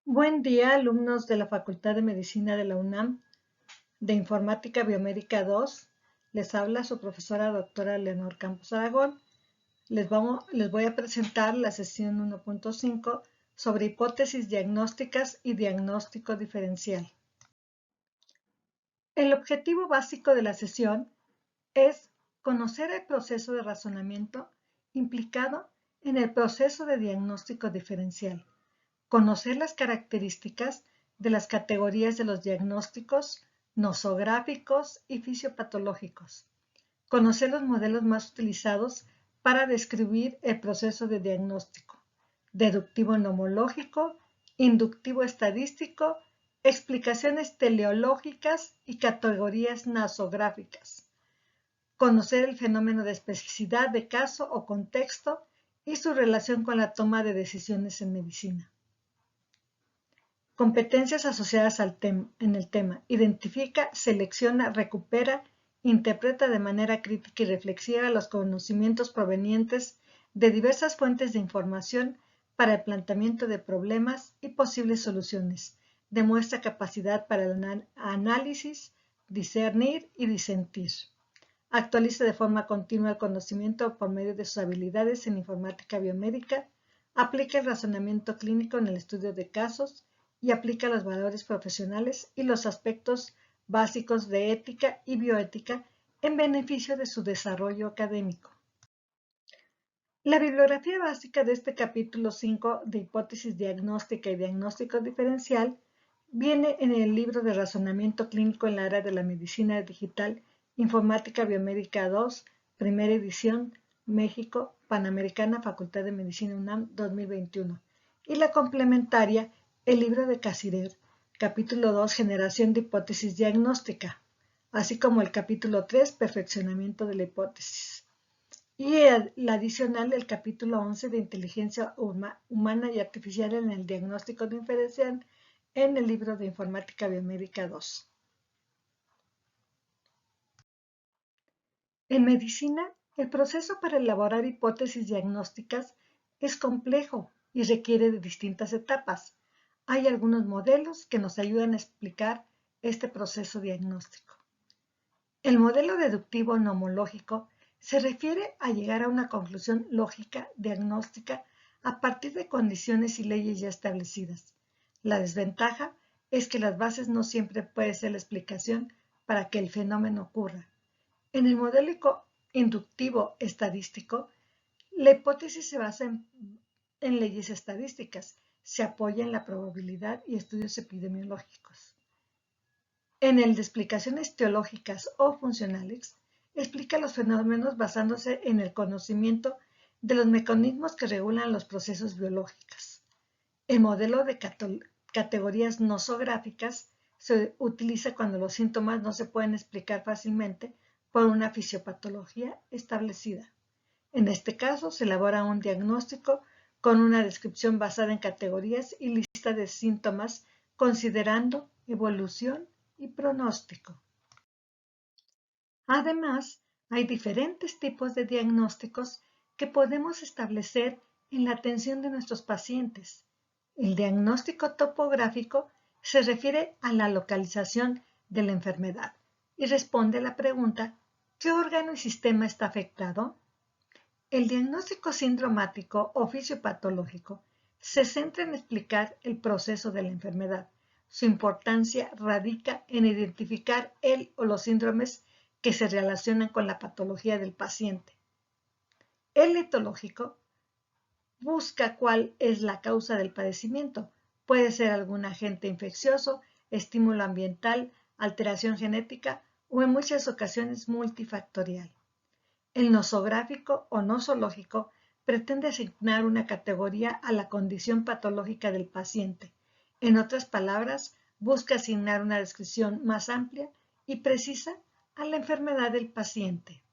Buen día, alumnos de la Facultad de Medicina de la UNAM, de Informática Biomédica 2. Les habla su profesora doctora Leonor Campos Aragón. Les voy a presentar la sesión 1.5 sobre hipótesis diagnósticas y diagnóstico diferencial. El objetivo básico de la sesión es conocer el proceso de razonamiento implicado en el proceso de diagnóstico diferencial. Conocer las características de las categorías de los diagnósticos nosográficos y fisiopatológicos. Conocer los modelos más utilizados para describir el proceso de diagnóstico. Deductivo nomológico, inductivo estadístico, explicaciones teleológicas y categorías nosográficas. Conocer el fenómeno de especificidad de caso o contexto y su relación con la toma de decisiones en medicina. Competencias asociadas en el tema. Identifica, selecciona, recupera, interpreta de manera crítica y reflexiva los conocimientos provenientes de diversas fuentes de información para el planteamiento de problemas y posibles soluciones. Demuestra capacidad para el análisis, discernir y disentir. Actualiza de forma continua el conocimiento por medio de sus habilidades en informática biomédica. Aplica el razonamiento clínico en el estudio de casos y aplica los valores profesionales y los aspectos básicos de ética y bioética en beneficio de su desarrollo académico. La bibliografía básica de este capítulo 5 de hipótesis diagnóstica y diagnóstico diferencial viene en el libro de razonamiento clínico en la área de la medicina digital, Informática Biomédica 2, primera edición, México, Panamericana, Facultad de Medicina UNAM 2021, y la complementaria, el libro de Casirer, capítulo 2, Generación de hipótesis diagnóstica, así como el capítulo 3, Perfeccionamiento de la hipótesis. Y el adicional del capítulo 11 de Inteligencia Humana y Artificial en el Diagnóstico Diferencial en el libro de Informática Biomédica 2. En medicina, el proceso para elaborar hipótesis diagnósticas es complejo y requiere de distintas etapas. Hay algunos modelos que nos ayudan a explicar este proceso diagnóstico. El modelo deductivo nomológico se refiere a llegar a una conclusión lógica diagnóstica a partir de condiciones y leyes ya establecidas. La desventaja es que las bases no siempre pueden ser la explicación para que el fenómeno ocurra. En el modelo inductivo estadístico, la hipótesis se basa en leyes estadísticas, se apoya en la probabilidad y estudios epidemiológicos. En el de explicaciones teológicas o funcionales, explica los fenómenos basándose en el conocimiento de los mecanismos que regulan los procesos biológicos. El modelo de categorías nosográficas se utiliza cuando los síntomas no se pueden explicar fácilmente por una fisiopatología establecida. En este caso, se elabora un diagnóstico con una descripción basada en categorías y lista de síntomas, considerando evolución y pronóstico. Además, hay diferentes tipos de diagnósticos que podemos establecer en la atención de nuestros pacientes. El diagnóstico topográfico se refiere a la localización de la enfermedad y responde a la pregunta: ¿qué órgano y sistema está afectado? El diagnóstico sindromático o fisiopatológico se centra en explicar el proceso de la enfermedad. Su importancia radica en identificar el o los síndromes que se relacionan con la patología del paciente. El etológico busca cuál es la causa del padecimiento. Puede ser algún agente infeccioso, estímulo ambiental, alteración genética o en muchas ocasiones multifactorial. El nosográfico o nosológico pretende asignar una categoría a la condición patológica del paciente. En otras palabras, busca asignar una descripción más amplia y precisa a la enfermedad del paciente.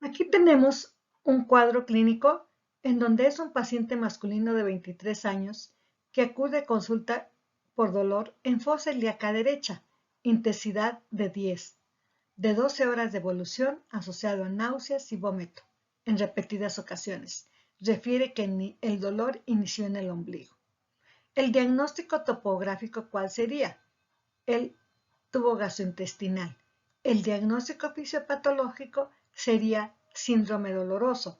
Aquí tenemos un cuadro clínico en donde es un paciente masculino de 23 años que acude a consulta por dolor en fosa ilíaca derecha, intensidad de 10, de 12 horas de evolución asociado a náuseas y vómito en repetidas ocasiones. Refiere que el dolor inició en el ombligo. El diagnóstico topográfico, ¿cuál sería? El tubo gastrointestinal. El diagnóstico fisiopatológico sería síndrome doloroso.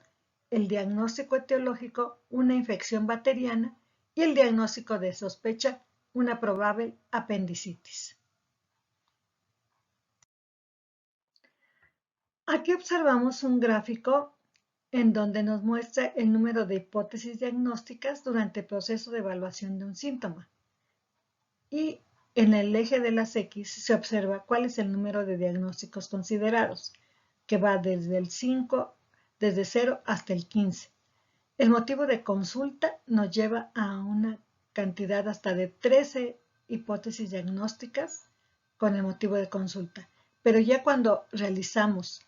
El diagnóstico etiológico, una infección bacteriana. Y el diagnóstico de sospecha, una probable apendicitis. Aquí observamos un gráfico en donde nos muestra el número de hipótesis diagnósticas durante el proceso de evaluación de un síntoma. Y en el eje de las X se observa cuál es el número de diagnósticos considerados, que va desde 0 hasta el 15. El motivo de consulta nos lleva a una cantidad hasta de 13 hipótesis diagnósticas con el motivo de consulta. Pero ya cuando realizamos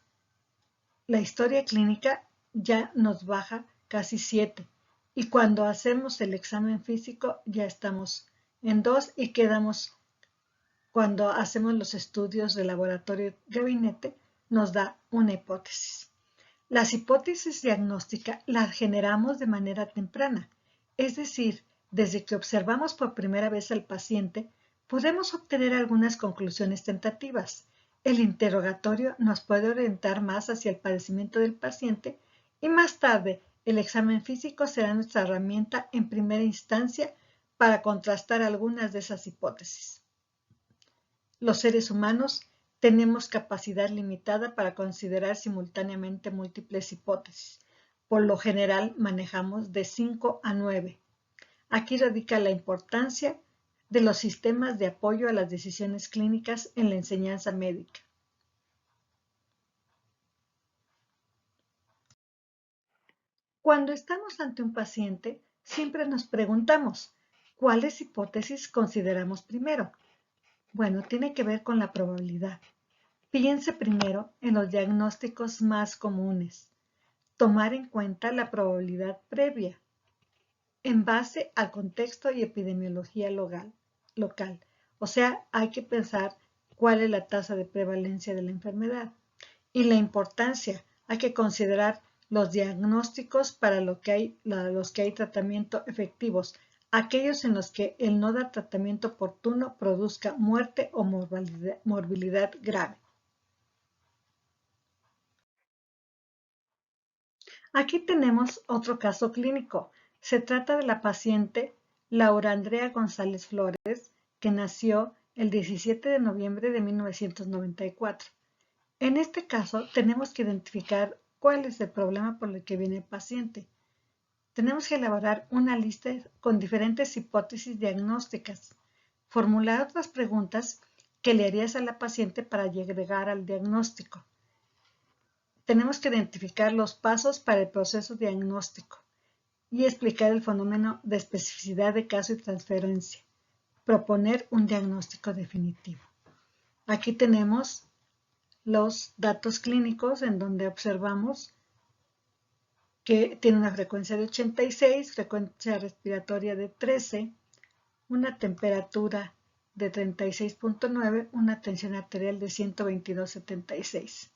la historia clínica ya nos baja casi 7. Y cuando hacemos el examen físico ya estamos en 2 y quedamos, cuando hacemos los estudios de laboratorio gabinete, nos da una hipótesis. Las hipótesis diagnósticas las generamos de manera temprana, es decir, desde que observamos por primera vez al paciente, podemos obtener algunas conclusiones tentativas. El interrogatorio nos puede orientar más hacia el padecimiento del paciente y más tarde el examen físico será nuestra herramienta en primera instancia para contrastar algunas de esas hipótesis. Los seres humanos tenemos capacidad limitada para considerar simultáneamente múltiples hipótesis. Por lo general manejamos de 5 a 9. Aquí radica la importancia de los sistemas de apoyo a las decisiones clínicas en la enseñanza médica. Cuando estamos ante un paciente, siempre nos preguntamos, ¿cuáles hipótesis consideramos primero? Bueno, tiene que ver con la probabilidad. Piense primero en los diagnósticos más comunes. Tomar en cuenta la probabilidad previa en base al contexto y epidemiología local. O sea, hay que pensar cuál es la tasa de prevalencia de la enfermedad. Y la importancia, hay que considerar los diagnósticos para los que hay tratamiento efectivos, aquellos en los que el no dar tratamiento oportuno produzca muerte o morbilidad grave. Aquí tenemos otro caso clínico. Se trata de la paciente Laura Andrea González Flores, que nació el 17 de noviembre de 1994. En este caso, tenemos que identificar cuál es el problema por el que viene el paciente. Tenemos que elaborar una lista con diferentes hipótesis diagnósticas, formular otras preguntas que le harías a la paciente para llegar al diagnóstico. Tenemos que identificar los pasos para el proceso diagnóstico y explicar el fenómeno de especificidad de caso y transferencia. Proponer un diagnóstico definitivo. Aquí tenemos los datos clínicos en donde observamos que tiene una frecuencia de 86, frecuencia respiratoria de 13, una temperatura de 36.9, una tensión arterial de 122/76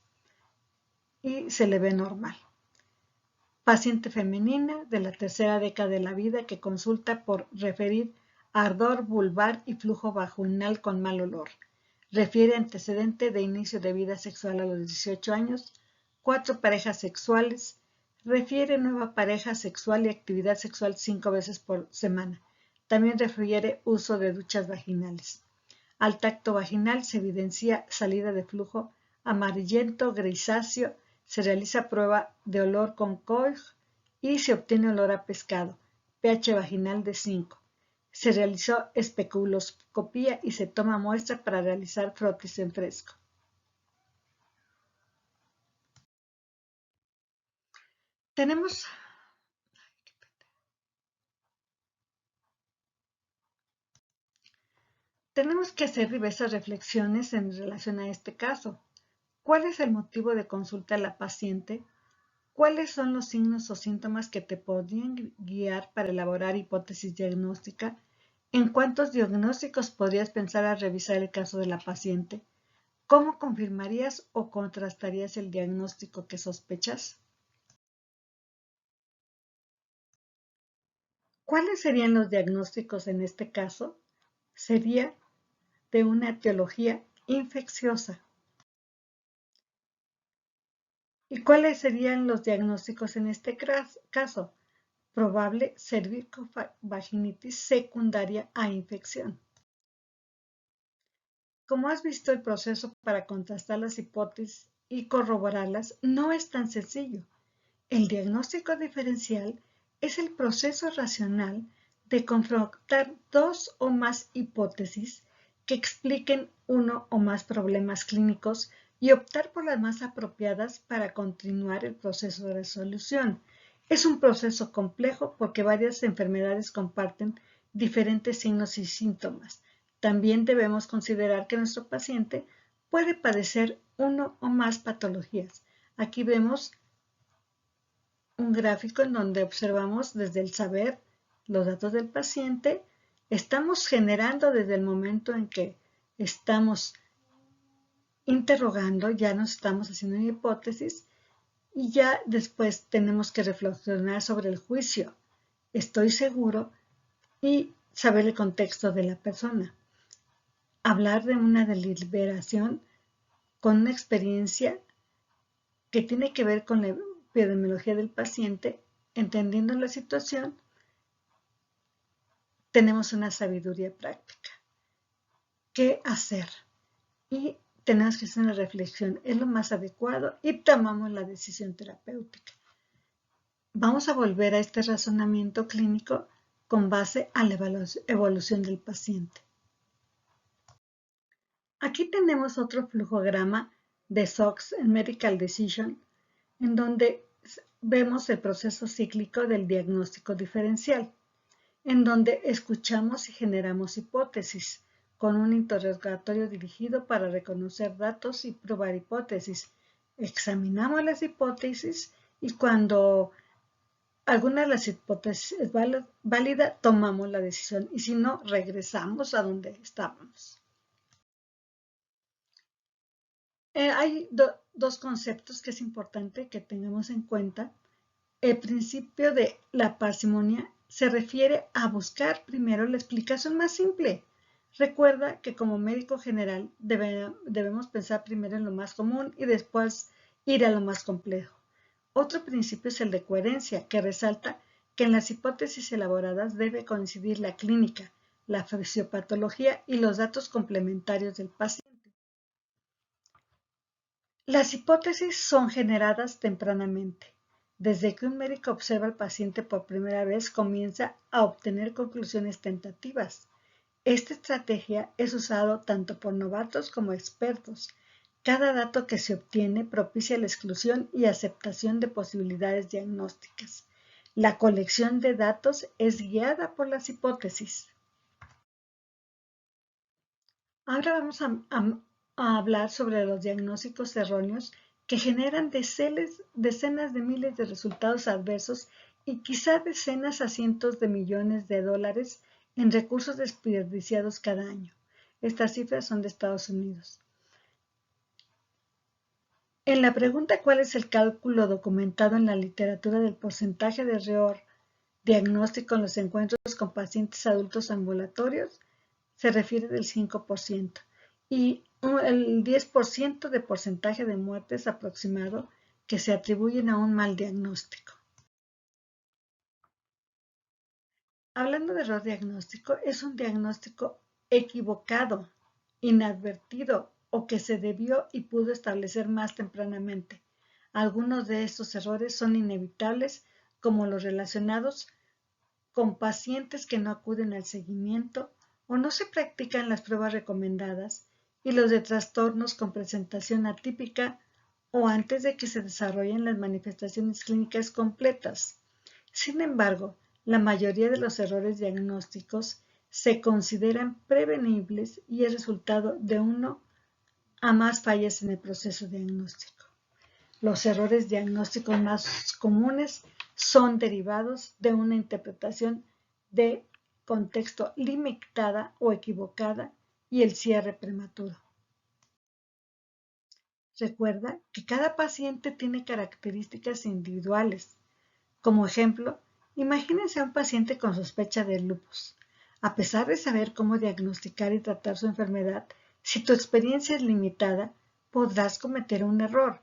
y se le ve normal. Paciente femenina de la tercera década de la vida que consulta por referir ardor vulvar y flujo vaginal con mal olor. Refiere antecedente de inicio de vida sexual a los 18 años, 4 parejas sexuales. Refiere nueva pareja sexual y actividad sexual 5 veces por semana. También refiere uso de duchas vaginales. Al tacto vaginal se evidencia salida de flujo amarillento grisáceo. Se realiza prueba de olor con Koch y se obtiene olor a pescado. pH vaginal de 5. Se realizó especuloscopía y se toma muestra para realizar frotis en fresco. Tenemos que hacer diversas reflexiones en relación a este caso. ¿Cuál es el motivo de consulta a la paciente? ¿Cuáles son los signos o síntomas que te podrían guiar para elaborar hipótesis diagnóstica? ¿En cuántos diagnósticos podrías pensar al revisar el caso de la paciente? ¿Cómo confirmarías o contrastarías el diagnóstico que sospechas? ¿Cuáles serían los diagnósticos en este caso? Sería de una etiología infecciosa. ¿Y cuáles serían los diagnósticos en este caso? Probable cervicovaginitis secundaria a infección. Como has visto, el proceso para contrastar las hipótesis y corroborarlas no es tan sencillo. El diagnóstico diferencial es el proceso racional de confrontar dos o más hipótesis que expliquen uno o más problemas clínicos y optar por las más apropiadas para continuar el proceso de resolución. Es un proceso complejo porque varias enfermedades comparten diferentes signos y síntomas. También debemos considerar que nuestro paciente puede padecer uno o más patologías. Aquí vemos un gráfico en donde observamos desde el saber los datos del paciente. Estamos generando desde el momento en que estamos interrogando, ya nos estamos haciendo una hipótesis y ya después tenemos que reflexionar sobre el juicio. Estoy seguro y saber el contexto de la persona. Hablar de una deliberación con una experiencia que tiene que ver con la epidemiología del paciente, entendiendo la situación, tenemos una sabiduría práctica. ¿Qué hacer? Y tenemos que hacer una reflexión. ¿Es lo más adecuado? Y tomamos la decisión terapéutica. Vamos a volver a este razonamiento clínico con base a la evolución del paciente. Aquí tenemos otro flujograma de SOX en Medical Decision, en donde vemos el proceso cíclico del diagnóstico diferencial, en donde escuchamos y generamos hipótesis, con un interrogatorio dirigido para reconocer datos y probar hipótesis. Examinamos las hipótesis y cuando alguna de las hipótesis es válida, tomamos la decisión y si no, regresamos a donde estábamos. Hay dos conceptos que es importante que tengamos en cuenta. El principio de la parsimonia se refiere a buscar primero la explicación más simple. Recuerda que como médico general debemos pensar primero en lo más común y después ir a lo más complejo. Otro principio es el de coherencia, que resalta que en las hipótesis elaboradas debe coincidir la clínica, la fisiopatología y los datos complementarios del paciente. Las hipótesis son generadas tempranamente. Desde que un médico observa al paciente por primera vez, comienza a obtener conclusiones tentativas. Esta estrategia es usada tanto por novatos como expertos. Cada dato que se obtiene propicia la exclusión y aceptación de posibilidades diagnósticas. La colección de datos es guiada por las hipótesis. Ahora vamos a hablar sobre los diagnósticos erróneos que generan decenas de miles de resultados adversos y quizá decenas a cientos de millones de dólares en recursos desperdiciados cada año. Estas cifras son de Estados Unidos. En la pregunta ¿cuál es el cálculo documentado en la literatura del porcentaje de error diagnóstico en los encuentros con pacientes adultos ambulatorios? Se refiere del 5% y el 10% de porcentaje de muertes aproximado que se atribuyen a un mal diagnóstico. Hablando de error diagnóstico, es un diagnóstico equivocado, inadvertido o que se debió y pudo establecer más tempranamente. Algunos de estos errores son inevitables, como los relacionados con pacientes que no acuden al seguimiento o no se practican las pruebas recomendadas y los de trastornos con presentación atípica o antes de que se desarrollen las manifestaciones clínicas completas. Sin embargo, la mayoría de los errores diagnósticos se consideran prevenibles y es resultado de uno a más fallas en el proceso diagnóstico. Los errores diagnósticos más comunes son derivados de una interpretación de contexto limitada o equivocada y el cierre prematuro. Recuerda que cada paciente tiene características individuales. Como ejemplo, Imagínense a un paciente con sospecha de lupus. A pesar de saber cómo diagnosticar y tratar su enfermedad, si tu experiencia es limitada, podrás cometer un error.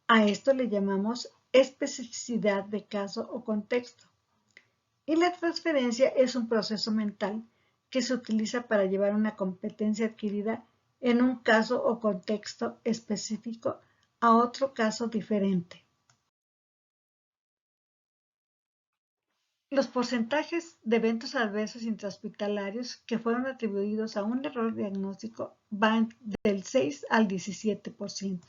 A esto le llamamos especificidad de caso o contexto. Y la transferencia es un proceso mental que se utiliza para llevar una competencia adquirida en un caso o contexto específico a otro caso diferente. Los porcentajes de eventos adversos intrahospitalarios que fueron atribuidos a un error diagnóstico van del 6 al 17%.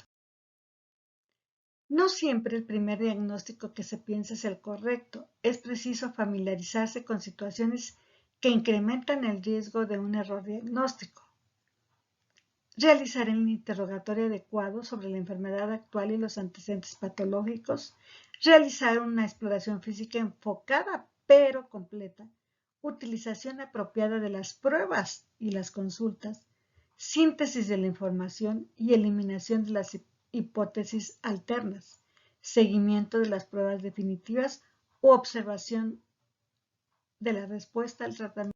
No siempre el primer diagnóstico que se piensa es el correcto. Es preciso familiarizarse con situaciones que incrementan el riesgo de un error diagnóstico. Realizar el interrogatorio adecuado sobre la enfermedad actual y los antecedentes patológicos. Realizar una exploración física enfocada pero completa. Utilización apropiada de las pruebas y las consultas. Síntesis de la información y eliminación de las hipótesis alternas. Seguimiento de las pruebas definitivas u observación de la respuesta al tratamiento.